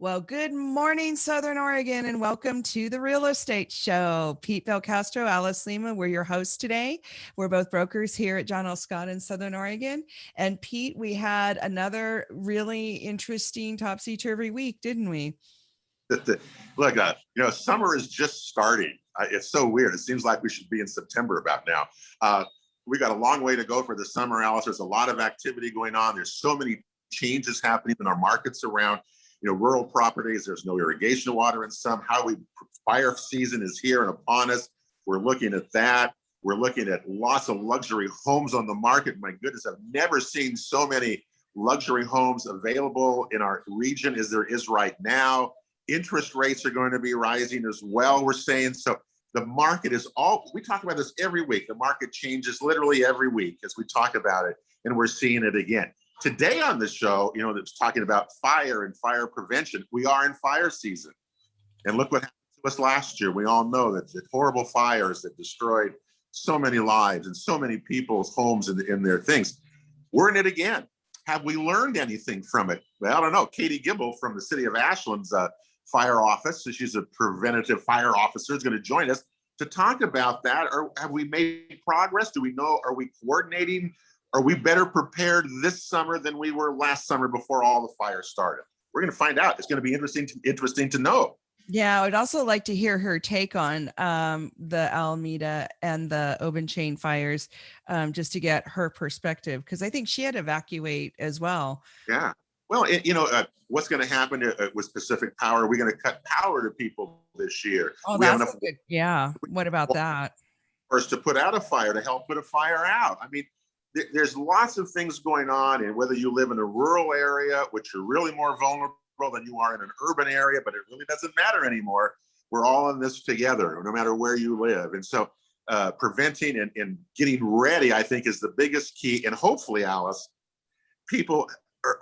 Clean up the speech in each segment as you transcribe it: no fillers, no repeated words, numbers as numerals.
Well, good morning, Southern Oregon, and welcome to the Real Estate Show. Pete Belcastro, Alice Lema, we're your hosts today. We're both brokers here at John L. Scott in Southern Oregon. And Pete, we had another really interesting topsy-turvy week, didn't we? Look, summer is just starting. It's so weird. It seems like we should be in September about now. We got a long way to go for the summer, Alice. There's a lot of activity going on. There's so many changes happening in our markets around, rural properties. There's no irrigation water in some. Fire season is here and upon us. We're looking at that. We're looking at lots of luxury homes on the market. My goodness, I've never seen so many luxury homes available in our region as there is right now. Interest rates are going to be rising as well, we're saying. So the market is we talk about this every week. The market changes literally every week as we talk about it, and we're seeing it again. Today on the show, that's talking about fire and fire prevention. We are in fire season. And look what happened to us last year. We all know that the horrible fires that destroyed so many lives and so many people's homes and their things. We're in it again. Have we learned anything from it? Well, I don't know. Katie Gibble from the city of Ashland's fire office, so she's a preventative fire officer, is going to join us to talk about that. Or have we made progress? Do we know? Are we coordinating? Are we better prepared this summer than we were last summer before all the fires started? We're going to find out. It's going to be interesting to know. Yeah, I would also like to hear her take on the Alameda and the Obanchain fires, just to get her perspective, because I think she had to evacuate as well. Yeah. Well, what's going to happen with Pacific Power? Are we going to cut power to people this year? Oh, that's good. Yeah. What about that? Or to put out a fire, to help put a fire out. I mean, there's lots of things going on, and whether you live in a rural area, which you're really more vulnerable than you are in an urban area, but it really doesn't matter anymore. We're all in this together, no matter where you live. And so preventing and getting ready, I think, is the biggest key. And hopefully, Alice, people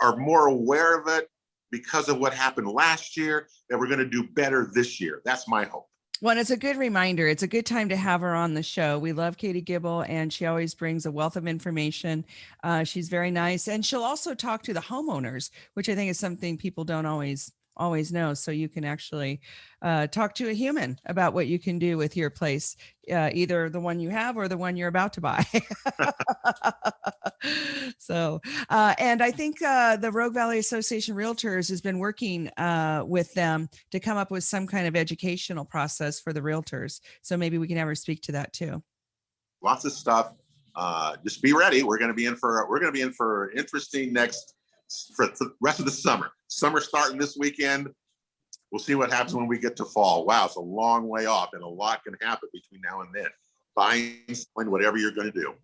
are more aware of it because of what happened last year, that we're going to do better this year. That's my hope. Well, it's a good reminder. It's a good time to have her on the show. We love Katie Gibble, and she always brings a wealth of information. She's very nice. And she'll also talk to the homeowners, which I think is something people don't always know. So you can actually talk to a human about what you can do with your place, either the one you have or the one you're about to buy. So, and I think the Rogue Valley Association Realtors has been working with them to come up with some kind of educational process for the realtors. So maybe we can have her speak to that too. Lots of stuff. Just be ready. We're going to be in for interesting for the rest of the summer. Summer starting this weekend. We'll see what happens when we get to fall. Wow, it's a long way off, and a lot can happen between now and then. Buying, selling, whatever you're going to do.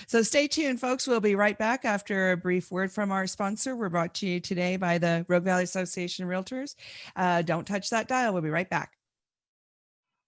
So stay tuned, folks. We'll be right back after a brief word from our sponsor. We're brought to you today by the Rogue Valley Association Realtors. Don't touch that dial. We'll be right back.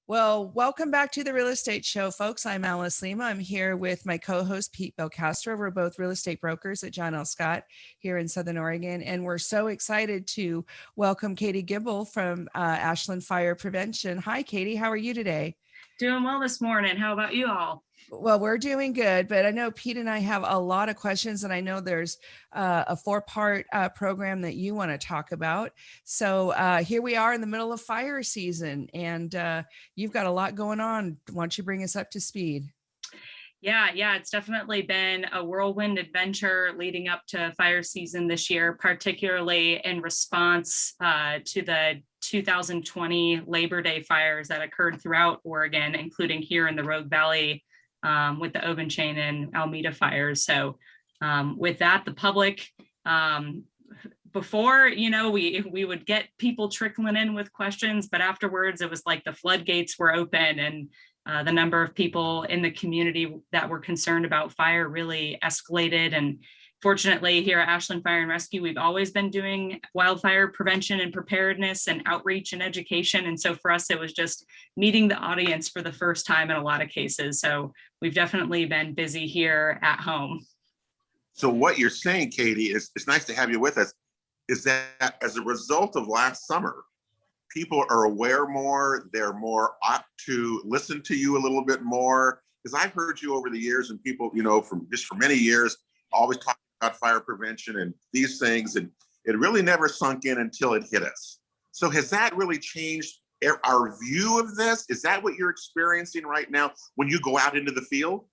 Well, welcome back to the Real Estate Show, folks. I'm Alice Lema. I'm here with my co-host, Pete Belcastro. We're both real estate brokers at John L. Scott here in Southern Oregon. And we're so excited to welcome Katie Gibble from Ashland Fire Prevention. Hi, Katie. How are you today? Doing well this morning. How about you all? Well, we're doing good, but I know Pete and I have a lot of questions, and I know there's a 4-part program that you want to talk about. So here we are in the middle of fire season, and you've got a lot going on. Why don't you bring us up to speed? Yeah, it's definitely been a whirlwind adventure leading up to fire season this year, particularly in response to the 2020 Labor Day fires that occurred throughout Oregon, including here in the Rogue Valley with the Obanchain and Alameda fires. So with that, the public, before, we would get people trickling in with questions, but afterwards it was like the floodgates were open, and the number of people in the community that were concerned about fire really escalated. And fortunately, here at Ashland Fire and Rescue, we've always been doing wildfire prevention and preparedness and outreach and education. And so for us, it was just meeting the audience for the first time in a lot of cases. So we've definitely been busy here at home. So what you're saying, Katie, it's nice to have you with us, is that as a result of last summer, people are aware more, they're more apt to listen to you a little bit more. Because I've heard you over the years, and people, for many years, always talking about fire prevention and these things. And it really never sunk in until it hit us. So has that really changed our view of this? Is that what you're experiencing right now when you go out into the field?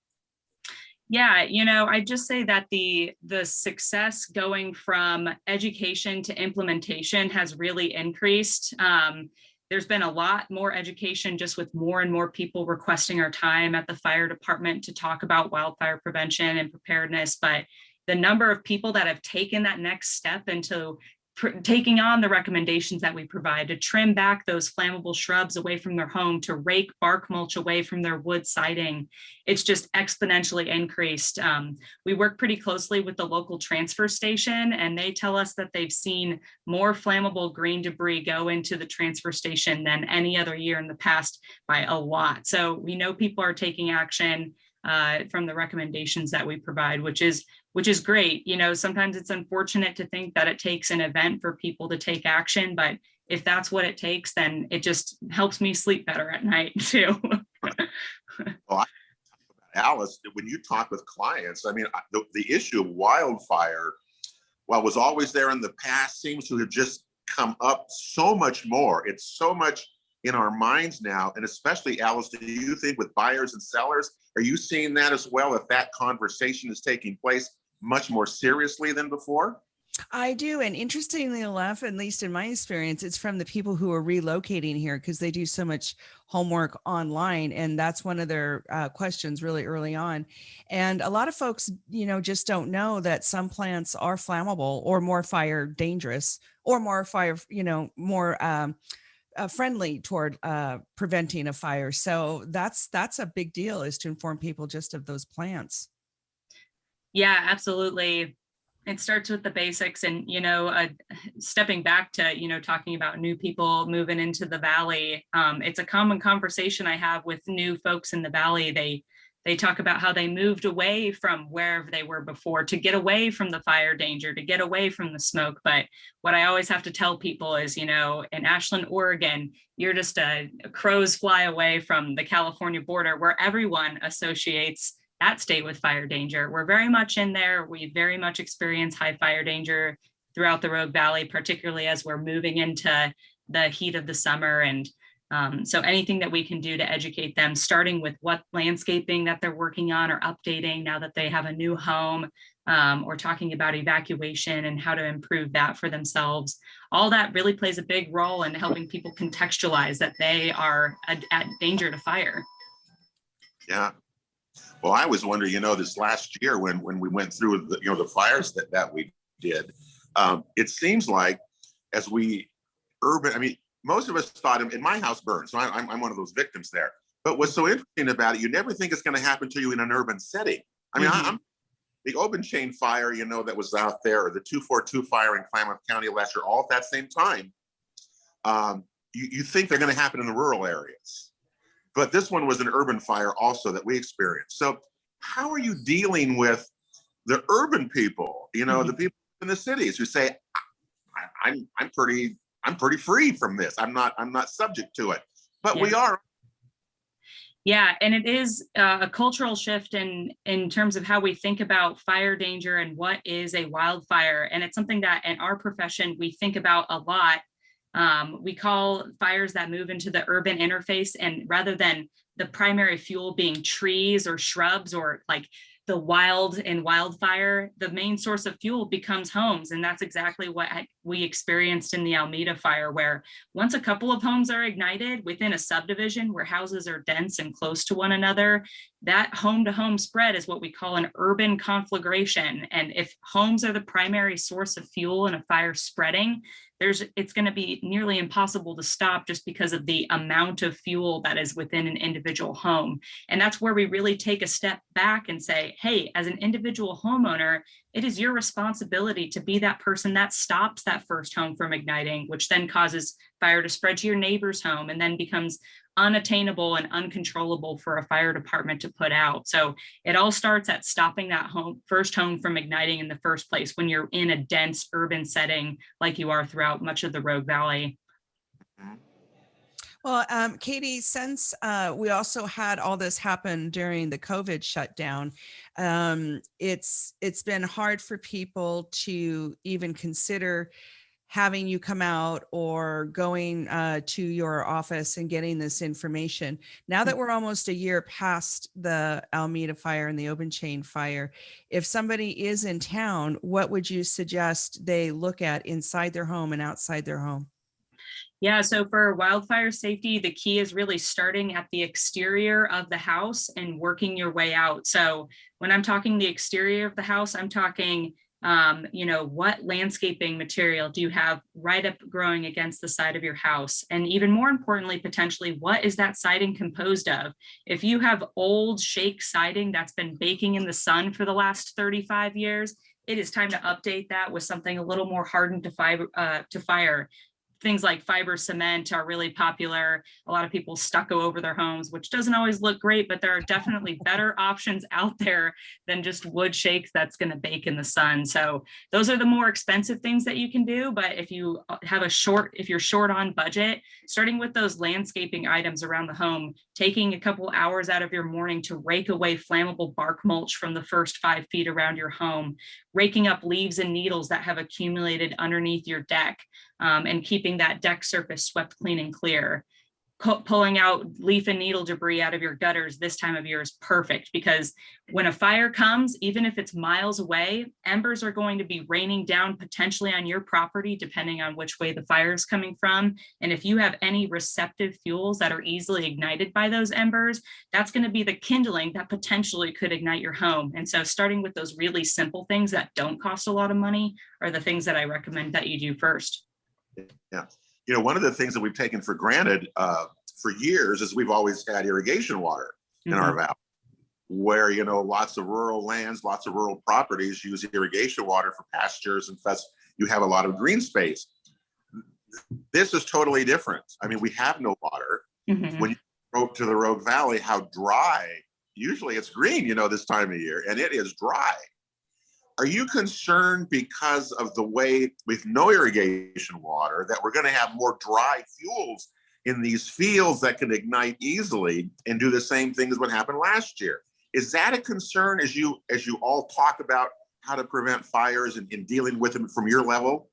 Yeah, I just say that the success going from education to implementation has really increased. There's been a lot more education just with more and more people requesting our time at the fire department to talk about wildfire prevention and preparedness. But the number of people that have taken that next step into taking on the recommendations that we provide to trim back those flammable shrubs away from their home, to rake bark mulch away from their wood siding, it's just exponentially increased. We work pretty closely with the local transfer station, and they tell us that they've seen more flammable green debris go into the transfer station than any other year in the past by a lot. So we know people are taking action from the recommendations that we provide, which is great. Sometimes it's unfortunate to think that it takes an event for people to take action, but if that's what it takes, then it just helps me sleep better at night too. Well, Alice, when you talk with clients, I mean, the issue of wildfire, while was always there in the past, seems to have just come up so much more. It's so much in our minds now. And especially, Alice, do you think with buyers and sellers, are you seeing that as well, if that conversation is taking place much more seriously than before? I do. And interestingly enough, at least in my experience, it's from the people who are relocating here because they do so much homework online. And that's one of their questions really early on. And a lot of folks, just don't know that some plants are flammable or more fire dangerous or more fire, more friendly toward preventing a fire. So that's a big deal, is to inform people just of those plants. Yeah, absolutely. It starts with the basics, and stepping back to talking about new people moving into the valley. It's a common conversation I have with new folks in the valley. They talk about how they moved away from wherever they were before to get away from the fire danger, to get away from the smoke. But what I always have to tell people is, in Ashland, Oregon, you're just a crow's fly away from the California border, where everyone associates that state with fire danger. We're very much in there. We very much experience high fire danger throughout the Rogue Valley, particularly as we're moving into the heat of the summer. And so anything that we can do to educate them, starting with what landscaping that they're working on or updating now that they have a new home, or talking about evacuation and how to improve that for themselves. All that really plays a big role in helping people contextualize that they are at danger to fire. Yeah. Well, I was wondering, this last year when we went through the fires that we did, it seems like as most of us thought, in my house burned, so I'm one of those victims there. But what's so interesting about it, you never think it's going to happen to you in an urban setting. I mean, I'm the open chain fire, that was out there, or the 242 fire in Klamath County last year, all at that same time. You think they're going to happen in the rural areas. But this one was an urban fire also that we experienced. So how are you dealing with the urban people, the people in the cities who say, I'm pretty free from this. I'm not subject to it, but yeah. We are. Yeah, and it is a cultural shift in terms of how we think about fire danger and what is a wildfire. And it's something that in our profession, we think about a lot. We call fires that move into the urban interface, and rather than the primary fuel being trees or shrubs or like the wild in wildfire, the main source of fuel becomes homes. And that's exactly what we experienced in the Alameda fire, where once a couple of homes are ignited within a subdivision where houses are dense and close to one another, that home to home spread is what we call an urban conflagration. And if homes are the primary source of fuel in a fire spreading, it's going to be nearly impossible to stop just because of the amount of fuel that is within an individual home. And that's where we really take a step back and say, hey, as an individual homeowner, it is your responsibility to be that person that stops that first home from igniting, which then causes fire to spread to your neighbor's home and then becomes unattainable and uncontrollable for a fire department to put out. So it all starts at stopping that first home from igniting in the first place when you're in a dense urban setting like you are throughout much of the Rogue Valley. Well, Katie, since we also had all this happen during the COVID shutdown, It's been hard for people to even consider having you come out or going to your office and getting this information. Now that we're almost a year past the Alameda fire and the Open Chain fire, if somebody is in town, what would you suggest they look at inside their home and outside their home? Yeah, so for wildfire safety, the key is really starting at the exterior of the house and working your way out. So when I'm talking the exterior of the house, I'm talking, what landscaping material do you have right up growing against the side of your house? And even more importantly, potentially, what is that siding composed of? If you have old shake siding that's been baking in the sun for the last 35 years, it is time to update that with something a little more hardened to fire. Things like fiber cement are really popular. A lot of people stucco over their homes, which doesn't always look great, but there are definitely better options out there than just wood shakes that's going to bake in the sun. So those are the more expensive things that you can do. But if you have if you're short on budget, starting with those landscaping items around the home, taking a couple hours out of your morning to rake away flammable bark mulch from the first 5 feet around your home, raking up leaves and needles that have accumulated underneath your deck, and keeping that deck surface swept clean and clear. Pulling out leaf and needle debris out of your gutters this time of year is perfect, because when a fire comes, even if it's miles away, embers are going to be raining down potentially on your property, depending on which way the fire is coming from. And if you have any receptive fuels that are easily ignited by those embers, that's going to be the kindling that potentially could ignite your home. And so starting with those really simple things that don't cost a lot of money are the things that I recommend that you do first. Yeah. One of the things that we've taken for granted for years is we've always had irrigation water in our valley, where, lots of rural lands, lots of rural properties use irrigation water for pastures and you have a lot of green space. This is totally different. I mean, we have no water. When you go to the Rogue Valley, how dry, usually it's green, this time of year, and it is dry. Are you concerned because of the way with no irrigation water that we're going to have more dry fuels in these fields that can ignite easily and do the same thing as what happened last year? Is that a concern as you all talk about how to prevent fires and in dealing with them from your level?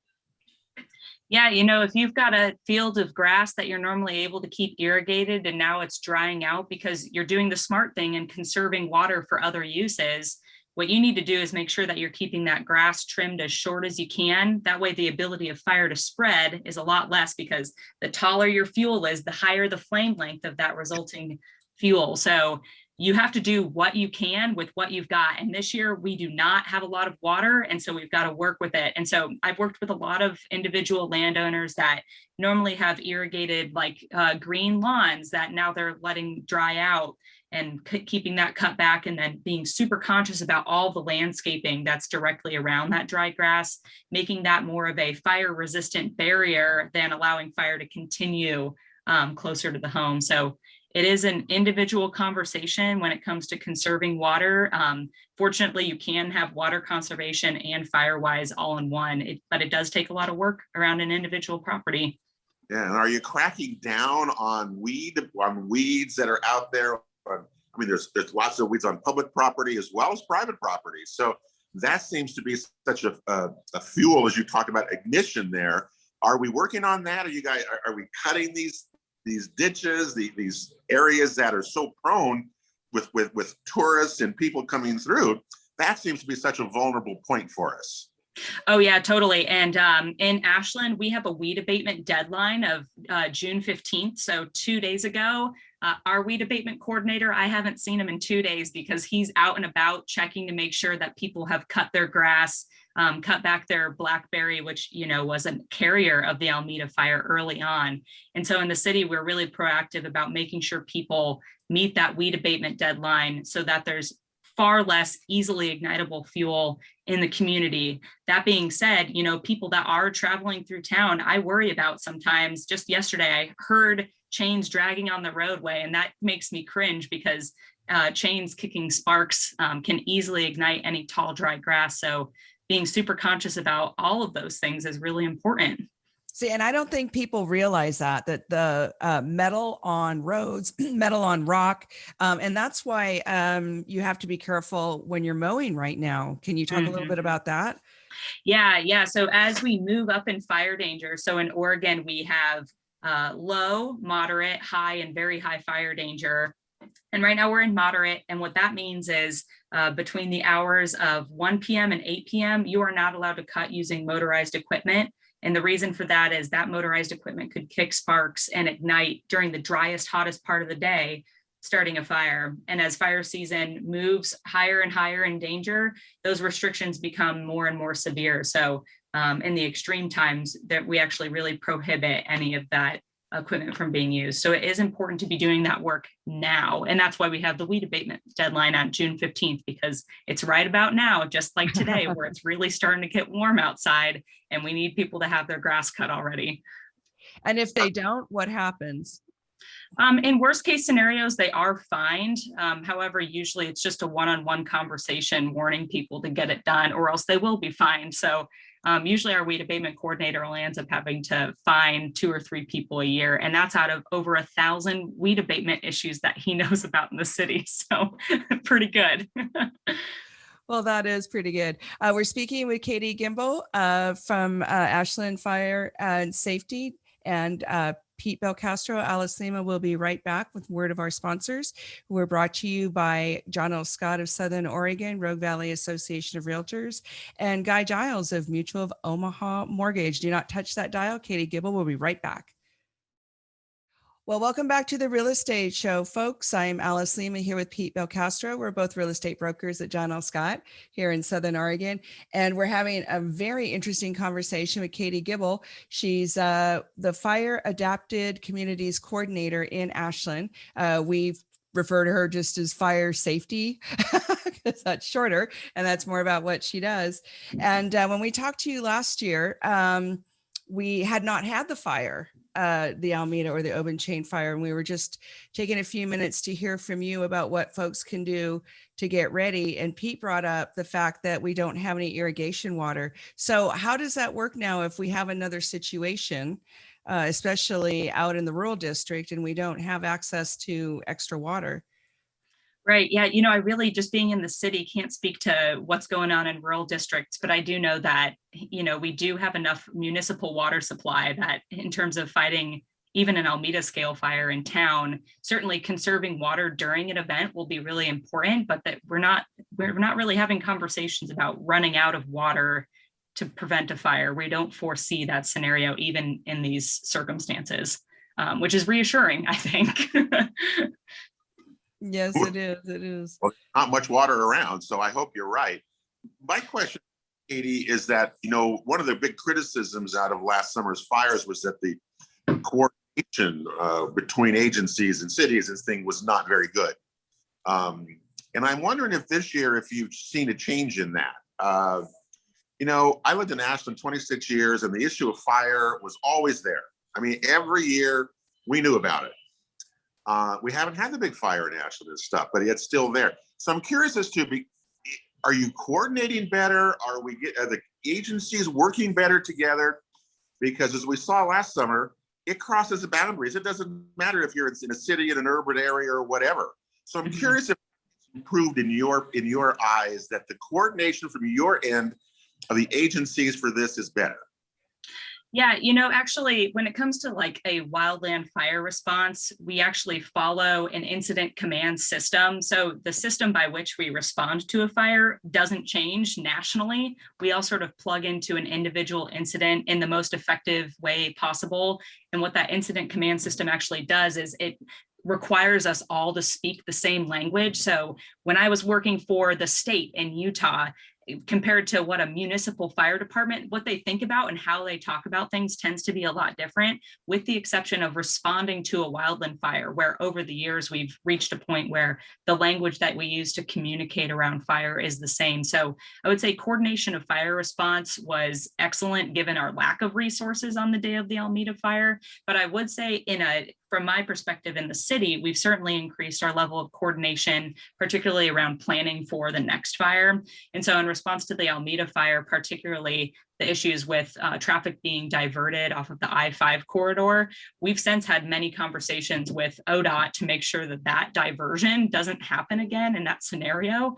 Yeah, if you've got a field of grass that you're normally able to keep irrigated and now it's drying out because you're doing the smart thing and conserving water for other uses, what you need to do is make sure that you're keeping that grass trimmed as short as you can. That way the ability of fire to spread is a lot less, because the taller your fuel is, the higher the flame length of that resulting fuel. So you have to do what you can with what you've got. And this year we do not have a lot of water. And so we've got to work with it. And so I've worked with a lot of individual landowners that normally have irrigated green lawns that now they're letting dry out, and keeping that cut back, and then being super conscious about all the landscaping that's directly around that dry grass, making that more of a fire resistant barrier than allowing fire to continue closer to the home. So it is an individual conversation when it comes to conserving water. Fortunately, you can have water conservation and fire-wise all in one, but it does take a lot of work around an individual property. Yeah, and are you cracking down on weeds that are out there? I mean, there's lots of weeds on public property as well as private property. So that seems to be such a fuel, as you talk about ignition there. Are we working on that? Are we cutting these ditches, these areas that are so prone with tourists and people coming through? That seems to be such a vulnerable point for us. Oh yeah, totally. And in Ashland, we have a weed abatement deadline of June 15th. So 2 days ago, our weed abatement coordinator, I haven't seen him in 2 days because he's out and about checking to make sure that people have cut their grass, cut back their blackberry, which, was a carrier of the Alameda fire early on. And so in the city, we're really proactive about making sure people meet that weed abatement deadline so that there's far less easily ignitable fuel in the community. That being said, people that are traveling through town, I worry about sometimes. Just yesterday, I heard chains dragging on the roadway, and that makes me cringe because chains kicking sparks can easily ignite any tall, dry grass. So being super conscious about all of those things is really important. See, and I don't think people realize that the metal on roads, metal on rock, and that's why you have to be careful when you're mowing right now. Can you talk a little bit about that? Yeah. So as we move up in fire danger, so in Oregon, we have low, moderate, high, and very high fire danger. And right now we're in moderate. And what that means is between the hours of 1 p.m. and 8 p.m., you are not allowed to cut using motorized equipment. And the reason for that is that motorized equipment could kick sparks and ignite during the driest, hottest part of the day, starting a fire. And as fire season moves higher and higher in danger, those restrictions become more and more severe. So in the extreme times that we actually really prohibit any of that equipment from being used. So it is important to be doing that work now. And that's why we have the weed abatement deadline on June 15th, because it's right about now, just like today, where it's really starting to get warm outside and we need people to have their grass cut already. And if they don't, what happens? In worst case scenarios, they are fined. However, usually it's just a one-on-one conversation warning people to get it done, or else they will be fined. So usually our weed abatement coordinator will ends up having to fine 2 or 3 people a year. And that's out of over 1,000 weed abatement issues that he knows about in the city. So pretty good. Well, that is pretty good. We're speaking with Katie Gibble from Ashland Fire and Safety, and Pete Belcastro. Alice Lema will be right back with word of our sponsors. We're brought to you by John L. Scott of Southern Oregon, Rogue Valley Association of Realtors, and Guy Giles of Mutual of Omaha Mortgage. Do not touch that dial. Katie Gibble will be right back. Well, welcome back to the Real Estate Show, folks. I'm Alice Lema here with Pete Belcastro. We're both real estate brokers at John L. Scott here in Southern Oregon. And we're having a very interesting conversation with Katie Gibble. She's the Fire Adapted Communities Coordinator in Ashland. We've referred to her just as fire safety because that's shorter and that's more about what she does. And when we talked to you last year, we had not had the fire, the Alameda or the Oban Chain fire. And we were just taking a few minutes to hear from you about what folks can do to get ready. And Pete brought up the fact that we don't have any irrigation water. So how does that work now if we have another situation, especially out in the rural district, and we don't have access to extra water? Right. Yeah. I really, just being in the city, can't speak to what's going on in rural districts, but I do know that, we do have enough municipal water supply that in terms of fighting even an Alameda scale fire in town, certainly conserving water during an event will be really important, but that we're not really having conversations about running out of water to prevent a fire. We don't foresee that scenario even in these circumstances, which is reassuring, I think. Yes, it is. It is. Well, not much water around, so I hope you're right. My question, Katie, is that, one of the big criticisms out of last summer's fires was that the coordination between agencies and cities and thing was not very good. And I'm wondering if this year, if you've seen a change in that. I lived in Ashland 26 years, and the issue of fire was always there. I mean, every year we knew about it. We haven't had the big fire in Ashland and stuff, but it's still there. So I'm curious as to, are you coordinating better? Are the agencies working better together? Because as we saw last summer, it crosses the boundaries. It doesn't matter if you're in a city, in an urban area, or whatever. So I'm curious if it's improved in your eyes that the coordination from your end of the agencies for this is better. Yeah, actually, when it comes to like a wildland fire response, we actually follow an incident command system. So the system by which we respond to a fire doesn't change nationally. We all sort of plug into an individual incident in the most effective way possible. And what that incident command system actually does is it requires us all to speak the same language. So when I was working for the state in Utah, compared to what a municipal fire department, what they think about and how they talk about things tends to be a lot different, with the exception of responding to a wildland fire, where over the years we've reached a point where the language that we use to communicate around fire is the same. So I would say coordination of fire response was excellent given our lack of resources on the day of the Alameda fire. But I would say from my perspective in the city, we've certainly increased our level of coordination, particularly around planning for the next fire. And so in response to the Alameda fire, particularly the issues with traffic being diverted off of the I-5 corridor, we've since had many conversations with ODOT to make sure that that diversion doesn't happen again in that scenario.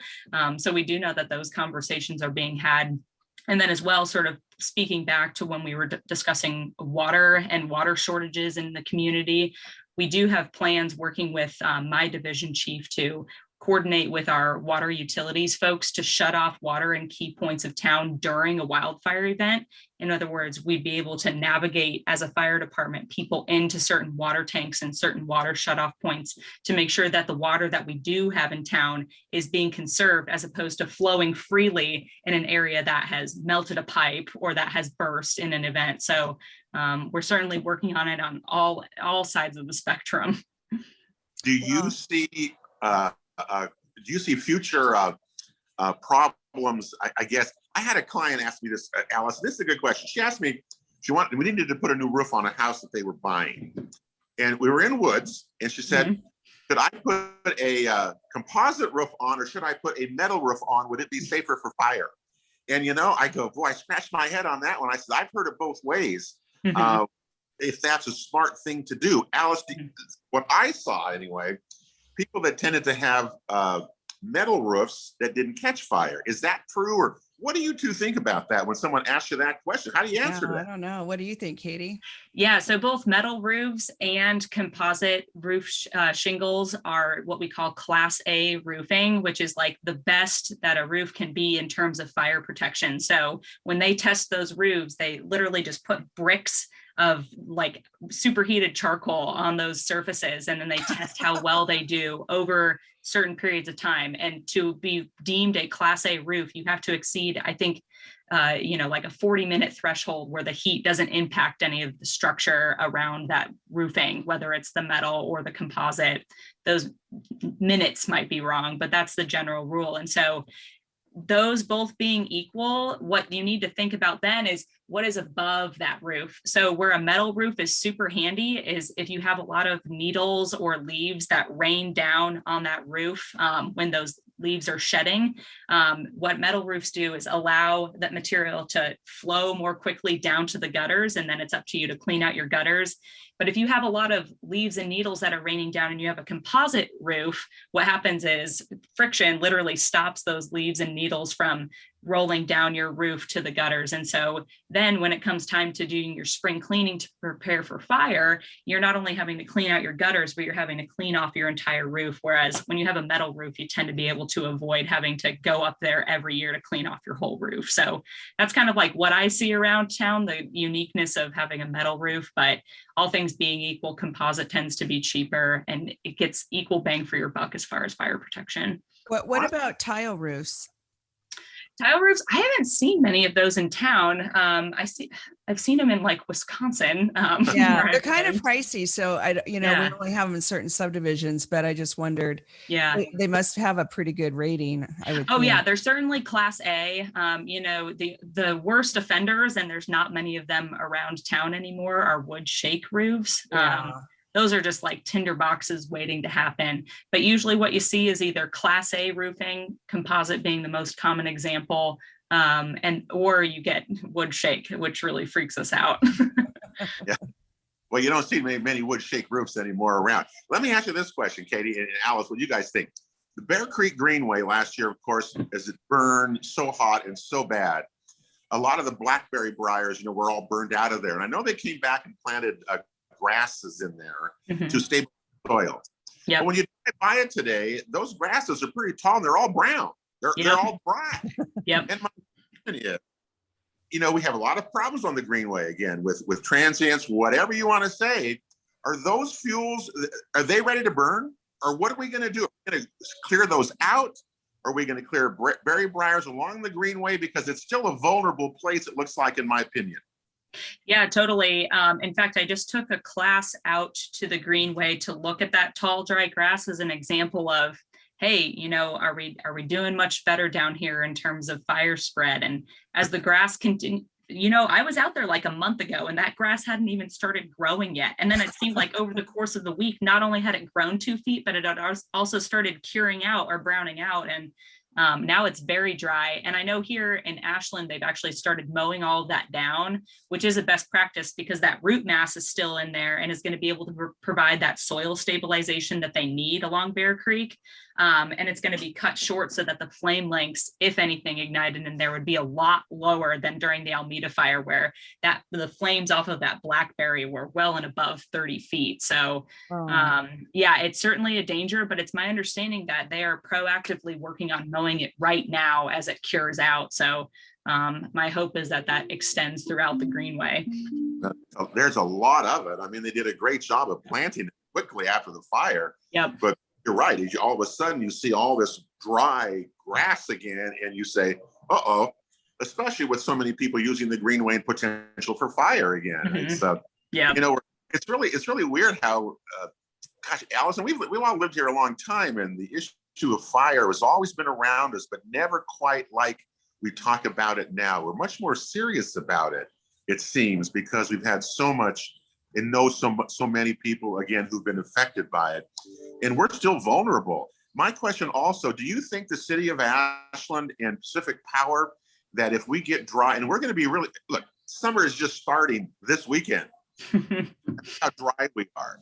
So we do know that those conversations are being had. And then as well, sort of speaking back to when we were discussing water and water shortages in the community, we do have plans working with my division chief to coordinate with our water utilities folks to shut off water in key points of town during a wildfire event. In other words, we'd be able to navigate as a fire department people into certain water tanks and certain water shutoff points to make sure that the water that we do have in town is being conserved as opposed to flowing freely in an area that has melted a pipe or that has burst in an event. So we're certainly working on it on all sides of the spectrum. Do you see future problems? I guess I had a client ask me this, Alice. This is a good question. She asked me, we needed to put a new roof on a house that they were buying, and we were in woods. And she said, "Should I put a composite roof on, or should I put a metal roof on? Would it be safer for fire?" And I go, boy, I scratched my head on that one. I said, I've heard it both ways. If that's a smart thing to do, Alice, what I saw anyway, people that tended to have metal roofs that didn't catch fire. Is that true? Or what do you two think about that when someone asks you that question? How do you answer that? I don't know. What do you think, Katie? Yeah, so both metal roofs and composite roof shingles are what we call Class A roofing, which is like the best that a roof can be in terms of fire protection. So when they test those roofs, they literally just put bricks of like superheated charcoal on those surfaces, and then they test how well they do over certain periods of time. And to be deemed a Class A roof, you have to exceed, I think, like a 40-minute threshold where the heat doesn't impact any of the structure around that roofing, whether it's the metal or the composite. Those minutes might be wrong, but that's the general rule. And so those both being equal, what you need to think about then is what is above that roof. So where a metal roof is super handy is if you have a lot of needles or leaves that rain down on that roof when those leaves are shedding. What metal roofs do is allow that material to flow more quickly down to the gutters, and then it's up to you to clean out your gutters. But if you have a lot of leaves and needles that are raining down and you have a composite roof, what happens is friction literally stops those leaves and needles from rolling down your roof to the gutters. And so then when it comes time to doing your spring cleaning to prepare for fire, you're not only having to clean out your gutters, but you're having to clean off your entire roof. Whereas when you have a metal roof, you tend to be able to avoid having to go up there every year to clean off your whole roof. So that's kind of like what I see around town, the uniqueness of having a metal roof. But all things being equal, composite tends to be cheaper and it gets equal bang for your buck as far as fire protection. What about tile roofs? Tile roofs, I haven't seen many of those in town. I've seen them in like Wisconsin. Yeah, they're kind of pricey. So we Yeah. only have them in certain subdivisions, but I just wondered. Yeah. They must have a pretty good rating, I would Oh think. yeah, they're certainly Class A. The worst offenders, and there's not many of them around town anymore, are wood shake roofs. Yeah. Those are just like tinder boxes waiting to happen. But usually what you see is either Class A roofing, composite being the most common example, or you get wood shake, which really freaks us out. Yeah. Well, you don't see many wood shake roofs anymore around. Let me ask you this question, Katie and Alice, what do you guys think? The Bear Creek Greenway last year, of course, as it burned so hot and so bad, a lot of the blackberry briars, were all burned out of there. And I know they came back and planted grasses in there to stabilize the soil. Yep. But when you buy it today, those grasses are pretty tall and they're all brown. They're all dry. Yep. And my question is, we have a lot of problems on the Greenway again with transients, whatever you want to say. Are those fuels, are they ready to burn? Or what are we going to do? Are we going to clear those out? Are we going to clear berry briars along the Greenway? Because it's still a vulnerable place, it looks like, in my opinion. Yeah, totally. In fact, I just took a class out to the Greenway to look at that tall, dry grass as an example of, hey, are we doing much better down here in terms of fire spread? And as the grass continued, I was out there like a month ago and that grass hadn't even started growing yet. And then it seemed like over the course of the week, not only had it grown 2 feet, but it had also started curing out or browning out. And Now it's very dry. And I know here in Ashland, they've actually started mowing all of that down, which is a best practice because that root mass is still in there and is going to be able to provide that soil stabilization that they need along Bear Creek. And it's going to be cut short so that the flame lengths, if anything, ignited in there would be a lot lower than during the Alameda fire, where the flames off of that blackberry were well and above 30 feet. So yeah, it's certainly a danger, but it's my understanding that they are proactively working on mowing it right now as it cures out. So my hope is that that extends throughout the Greenway. There's a lot of it. I mean, they did a great job of planting it quickly after the fire. Yep. But you're right. All of a sudden, you see all this dry grass again, and you say, "Uh-oh!" Especially with so many people using the Greenway and potential for fire again. It's yeah, you know, it's really weird how, gosh, Allison, we've all lived here a long time, and the issue of fire has always been around us, but never quite like we talk about it now. We're much more serious about it, it seems, because we've had so much and know so many people, again, who've been affected by it. And we're still vulnerable. My question also, do you think the city of Ashland and Pacific Power, that if we get dry, and we're going to be really, look, summer is just starting this weekend. How dry we are.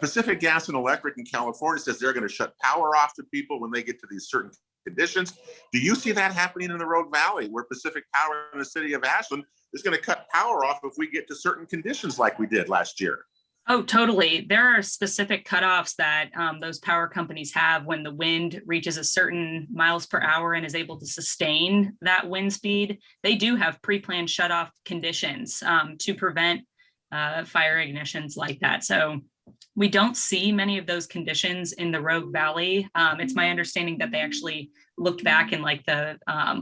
Pacific Gas and Electric in California says they're going to shut power off to people when they get to these certain conditions. Do you see that happening in the Rogue Valley, where Pacific Power in the city of Ashland is going to cut power off if we get to certain conditions like we did last year? Oh, totally. There are specific cutoffs that those power companies have when the wind reaches a certain miles per hour and is able to sustain that wind speed. They do have pre-planned shutoff conditions to prevent fire ignitions like that. So we don't see many of those conditions in the Rogue Valley. It's my understanding that they actually looked back in like the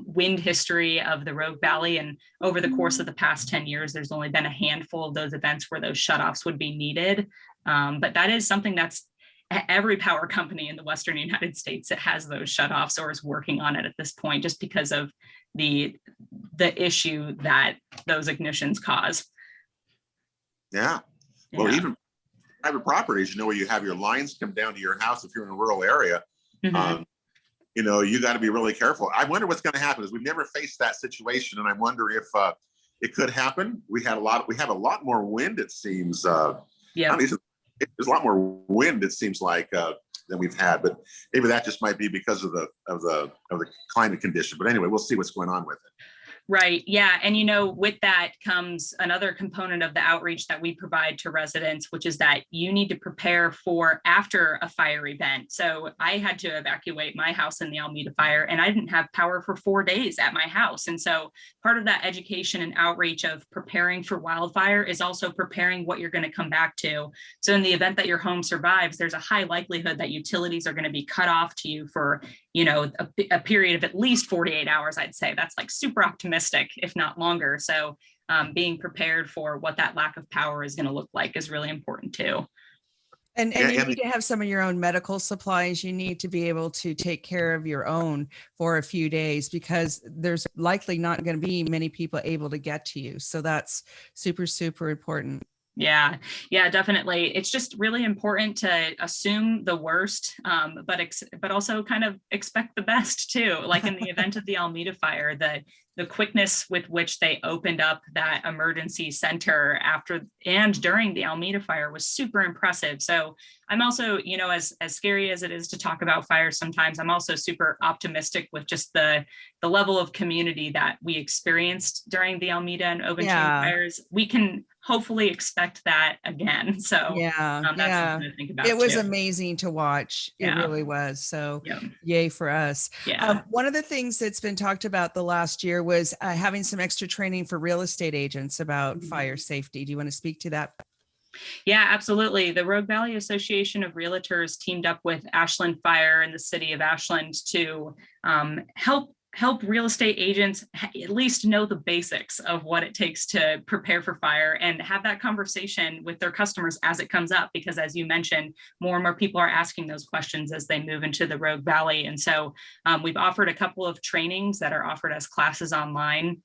wind history of the Rogue Valley, and over the course of the past 10 years, there's only been a handful of those events where those shutoffs would be needed. But that is something that's every power company in the Western United States that has those shutoffs or is working on it at this point, just because of the issue that those ignitions cause. Yeah. Well, even private properties, where you have your lines come down to your house if you're in a rural area, you got to be really careful. I wonder what's going to happen, is we've never faced that situation, and I wonder if it could happen. We have a lot more wind, it seems. There's a lot more wind, it seems like, than we've had, but maybe that just might be because of the climate condition. But anyway, we'll see what's going on with it. Right. Yeah. And, with that comes another component of the outreach that we provide to residents, which is that you need to prepare for after a fire event. So I had to evacuate my house in the Alameda fire, and I didn't have power for 4 days at my house. And so part of that education and outreach of preparing for wildfire is also preparing what you're going to come back to. So in the event that your home survives, there's a high likelihood that utilities are going to be cut off to you for, a period of at least 48 hours, I'd say. That's like super optimistic, if not longer. So being prepared for what that lack of power is going to look like is really important too. And you need to have some of your own medical supplies. You need to be able to take care of your own for a few days, because there's likely not going to be many people able to get to you. So that's super, super important. Yeah, definitely. It's just really important to assume the worst, but also kind of expect the best too. Like in the event of the Alameda fire, the quickness with which they opened up that emergency center after and during the Alameda fire was super impressive. So I'm also, as scary as it is to talk about fires sometimes, I'm also super optimistic with just the level of community that we experienced during the Alameda and Open Chain fires. We can hopefully expect that again. So that's something to think about. It was amazing to watch. It really was. So yay for us. One of the things that's been talked about the last year was having some extra training for real estate agents about fire safety. Do you want to speak to that? Yeah, absolutely. The Rogue Valley Association of Realtors teamed up with Ashland Fire and the city of Ashland to help real estate agents at least know the basics of what it takes to prepare for fire and have that conversation with their customers as it comes up. Because as you mentioned, more and more people are asking those questions as they move into the Rogue Valley. And so we've offered a couple of trainings that are offered as classes online.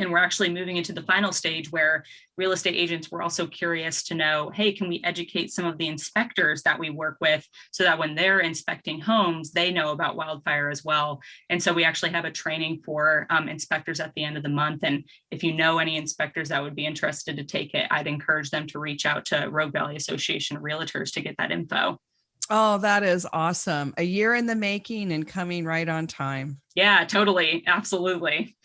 And we're actually moving into the final stage where real estate agents were also curious to know, hey, can we educate some of the inspectors that we work with so that when they're inspecting homes, they know about wildfire as well. And so we actually have a training for inspectors at the end of the month. And if you know any inspectors that would be interested to take it, I'd encourage them to reach out to Rogue Valley Association of Realtors to get that info. Oh, that is awesome. A year in the making and coming right on time. Yeah, totally. Absolutely.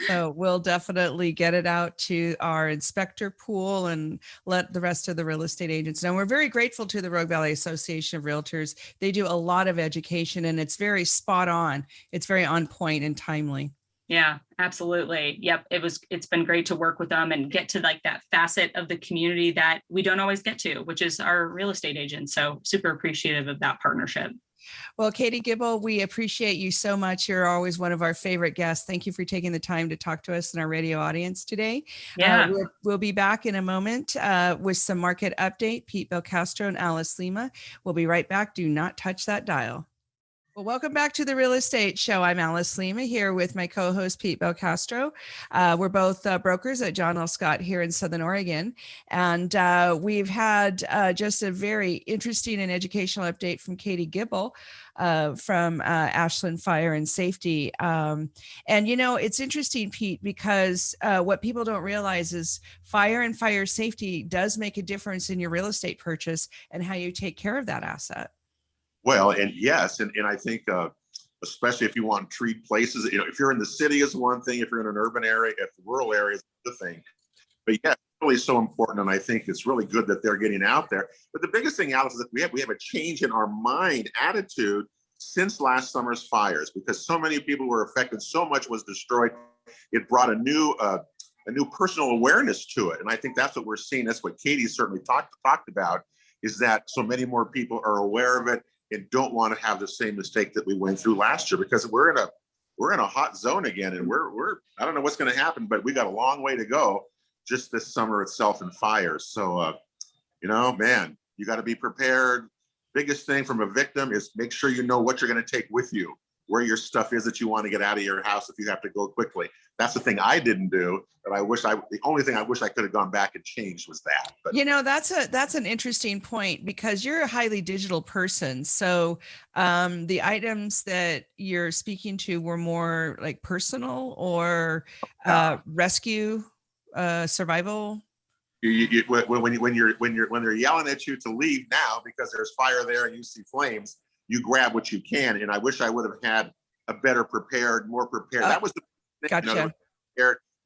So we'll definitely get it out to our inspector pool and let the rest of the real estate agents know. We're very grateful to the Rogue Valley Association of Realtors. They do a lot of education and it's very spot on. It's very on point and timely. Yeah, absolutely. Yep. It's been great to work with them and get to like that facet of the community that we don't always get to, which is our real estate agents. So super appreciative of that partnership. Well, Katie Gibble, we appreciate you so much. You're always one of our favorite guests. Thank you for taking the time to talk to us and our radio audience today. Yeah. We'll be back in a moment with some market update. Pete Belcastro and Alice Lema. We'll be right back. Do not touch that dial. Well, welcome back to the Real Estate Show. I'm Alice Lema here with my co-host Pete Belcastro. We're both brokers at John L. Scott here in Southern Oregon. And we've had just a very interesting and educational update from Katie Gibble from Ashland Fire and Safety. And, you know, it's interesting, Pete, because what people don't realize is fire and fire safety does make a difference in your real estate purchase and how you take care of that asset. Well, and yes, and I think especially if you want to treat places, you know, if you're in the city is one thing, if you're in an urban area, if the rural area is the thing. But yeah, it's really so important, and I think it's really good that they're getting out there. But the biggest thing, Alice, is that we have a change in our mind attitude since last summer's fires, because so many people were affected, so much was destroyed. It brought a new personal awareness to it, and I think that's what we're seeing. That's what Katie certainly talked about, is that so many more people are aware of it and don't want to have the same mistake that we went through last year, because we're in a hot zone again, and we're I don't know what's going to happen, but we got a long way to go just this summer itself in fires. So you know, man, you got to be prepared. Biggest thing from a victim is make sure you know what you're going to take with you, where your stuff is that you want to get out of your house if you have to go quickly. That's the thing I didn't do, but the only thing I wish I could have gone back and changed was that. But you know, that's an interesting point, because you're a highly digital person. So the items that you're speaking to were more like personal or rescue, survival. When they're yelling at you to leave now because there's fire there and you see flames, you grab what you can. And I wish I would have had a better prepared, more prepared. That was the thing. Gotcha.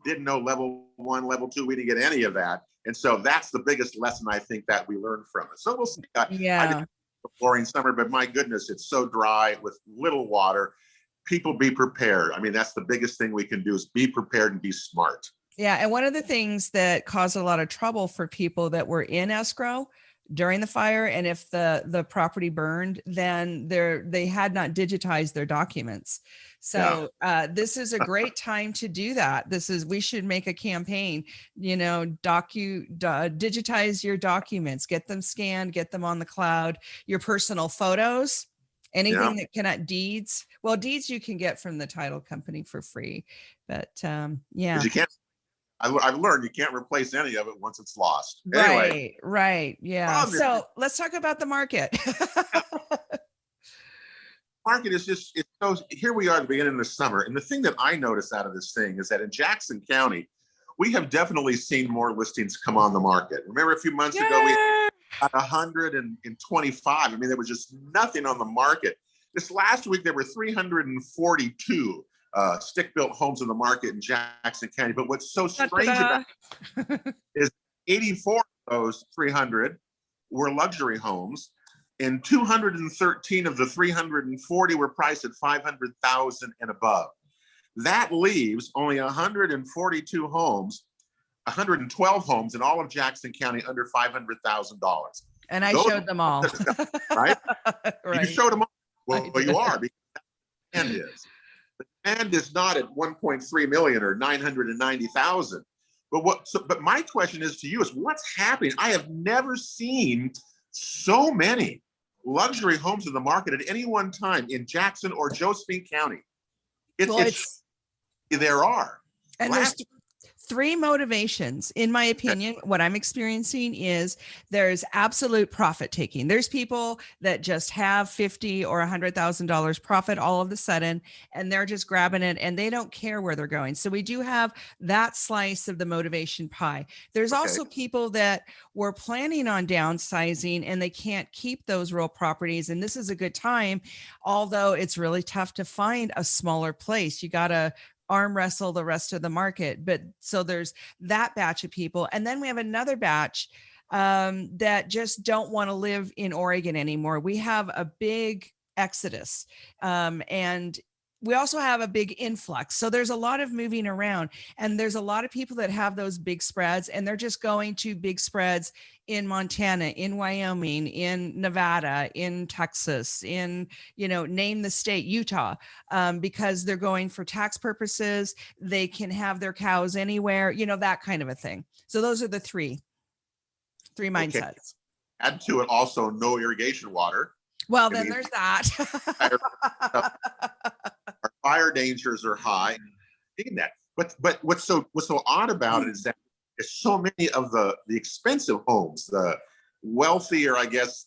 Didn't know level 1, level 2. We didn't get any of that. And so that's the biggest lesson I think that we learned from it. So we'll see. Yeah. A boring summer, but my goodness, it's so dry with little water. People be prepared. I mean, that's the biggest thing we can do, is be prepared and be smart. Yeah. And one of the things that caused a lot of trouble for people that were in escrow during the fire, and if the property burned, then they had not digitized their documents. So this is a great time to do that. We should make a campaign, you know, digitize your documents, get them scanned, get them on the cloud, your personal photos, anything that cannot deeds. Well, deeds you can get from the title company for free, but yeah. You can't. I've learned you can't replace any of it once it's lost. Anyway, right. Yeah. So let's talk about the market. Market is just, here we are at the beginning of the summer. And the thing that I noticed out of this thing is that in Jackson County, we have definitely seen more listings come on the market. Remember a few months ago, we had 125. I mean, there was just nothing on the market. This last week, there were 342 stick-built homes in the market in Jackson County. But what's so strange about it is 84 of those 300 were luxury homes, and 213 of the 340 were priced at $500,000 and above. That leaves only 142 homes, 112 homes in all of Jackson County under $500,000. And I showed them all. Right? Right. You showed them all. Well, you are, because the demand is. The demand is not at 1.3 million or 990,000. But my question is to you is, what's happening? I have never seen so many luxury homes in the market at any one time in Jackson or Josephine County. There are. And three motivations, in my opinion. What I'm experiencing is there's absolute profit taking. There's people that just have $50,000 or $100,000 profit all of a sudden, and they're just grabbing it and they don't care where they're going. So we do have that slice of the motivation pie. There's also people that were planning on downsizing and they can't keep those rural properties. And this is a good time, although it's really tough to find a smaller place. You got to arm wrestle the rest of the market. But so there's that batch of people. And then we have another batch that just don't want to live in Oregon anymore. We have a big exodus. And we also have a big influx. So there's a lot of moving around, and there's a lot of people that have those big spreads, and they're just going to big spreads in Montana, in Wyoming, in Nevada, in Texas, in, name the state, Utah, because they're going for tax purposes. They can have their cows anywhere, that kind of a thing. So those are the three mindsets. Add to it also no irrigation water. Well, then there's that. Our fire dangers are high. That. But what's so odd about it is that there's so many of the expensive homes, the wealthier, I guess,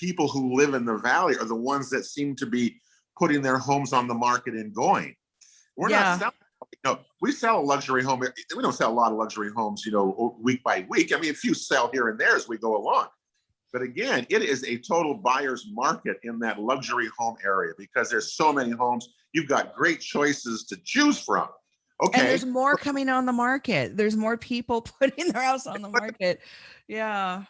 people who live in the valley are the ones that seem to be putting their homes on the market and going. We're not selling. We sell a luxury home. We don't sell a lot of luxury homes, week by week. I mean, a few sell here and there as we go along. But again, it is a total buyer's market in that luxury home area because there's so many homes. You've got great choices to choose from. Okay. And there's more coming on the market. There's more people putting their house on the market. Yeah.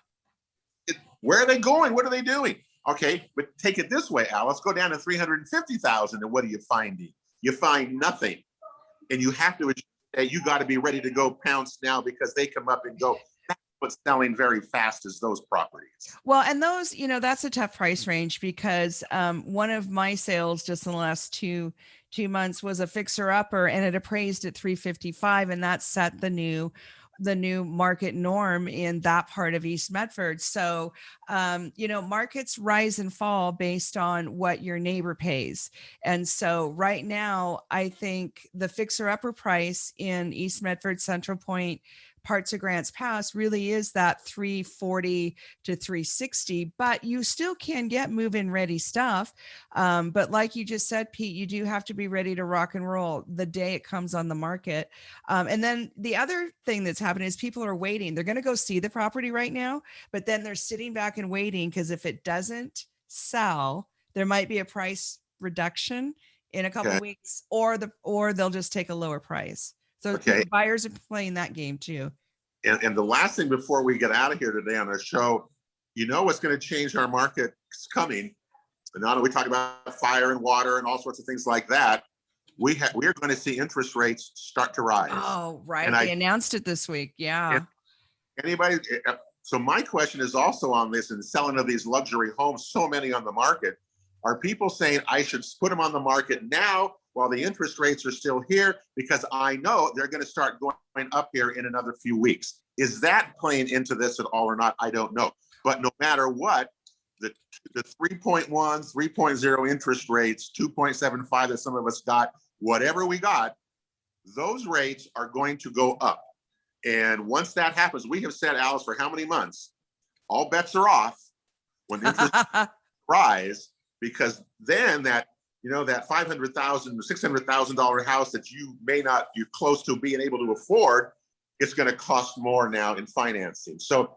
Where are they going? What are they doing? Okay. But take it this way, Alice, go down to 350,000. And what are you finding? You find nothing. And you have to, you got to be ready to go pounce now because they come up and go. What's selling very fast is those properties. Well, and those, that's a tough price range because one of my sales just in the last two months was a fixer upper, and it appraised at 355, and that set the new market norm in that part of East Medford. So, markets rise and fall based on what your neighbor pays. And so right now, I think the fixer upper price in East Medford, Central Point, parts of Grants Pass really is that 340 to 360, but you still can get move-in ready stuff. But like you just said, Pete, you do have to be ready to rock and roll the day it comes on the market. And then the other thing that's happening is people are waiting. They're going to go see the property right now, but then they're sitting back and waiting because if it doesn't sell, there might be a price reduction in a couple of weeks, or they'll just take a lower price. So buyers are playing that game too. And the last thing before we get out of here today on our show, what's going to change our market is coming. And now that we talk about fire and water and all sorts of things like that, we are going to see interest rates start to rise. Oh, right. And they announced it this week. Yeah. So my question is also on this and selling of these luxury homes, so many on the market. Are people saying I should put them on the market now while the interest rates are still here because I know they're going to start going up here in another few weeks? Is that playing into this at all or not? I don't know. But no matter what, the 3.1, 3.0 interest rates, 2.75 that some of us got, whatever we got, those rates are going to go up. And once that happens, we have said, Alice, for how many months? All bets are off when interest rise, because then that $500,000 or $600,000 house that you're close to being able to afford, it's going to cost more now in financing. So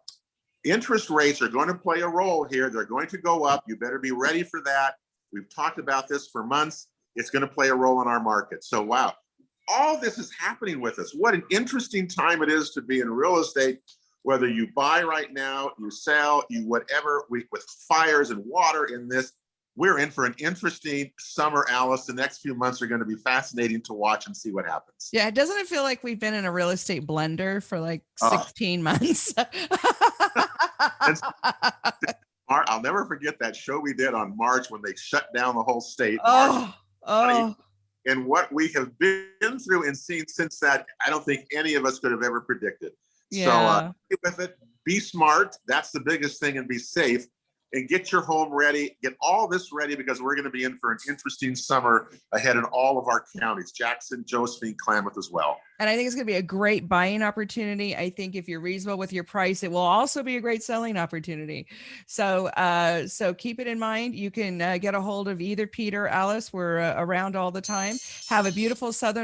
interest rates are going to play a role here. They're going to go up. You better be ready for that. We've talked about this for months. It's going to play a role in our market. So, wow, all this is happening with us. What an interesting time it is to be in real estate, whether you buy right now, you sell, whatever, with fires and water in this. We're in for an interesting summer, Alice. The next few months are going to be fascinating to watch and see what happens. Yeah, doesn't it feel like we've been in a real estate blender for like 16 months? I'll never forget that show we did on March when they shut down the whole state. And what we have been through and seen since that, I don't think any of us could have ever predicted. Yeah. So with it, be smart. That's the biggest thing, and be safe. and get your home ready. Get all this ready because we're going to be in for an interesting summer ahead in all of our counties, Jackson, Josephine, Klamath as well. And I think it's going to be a great buying opportunity. I think if you're reasonable with your price, it will also be a great selling opportunity. So, so keep it in mind. You can get a hold of either Pete or Alice. We're around all the time. Have a beautiful Southern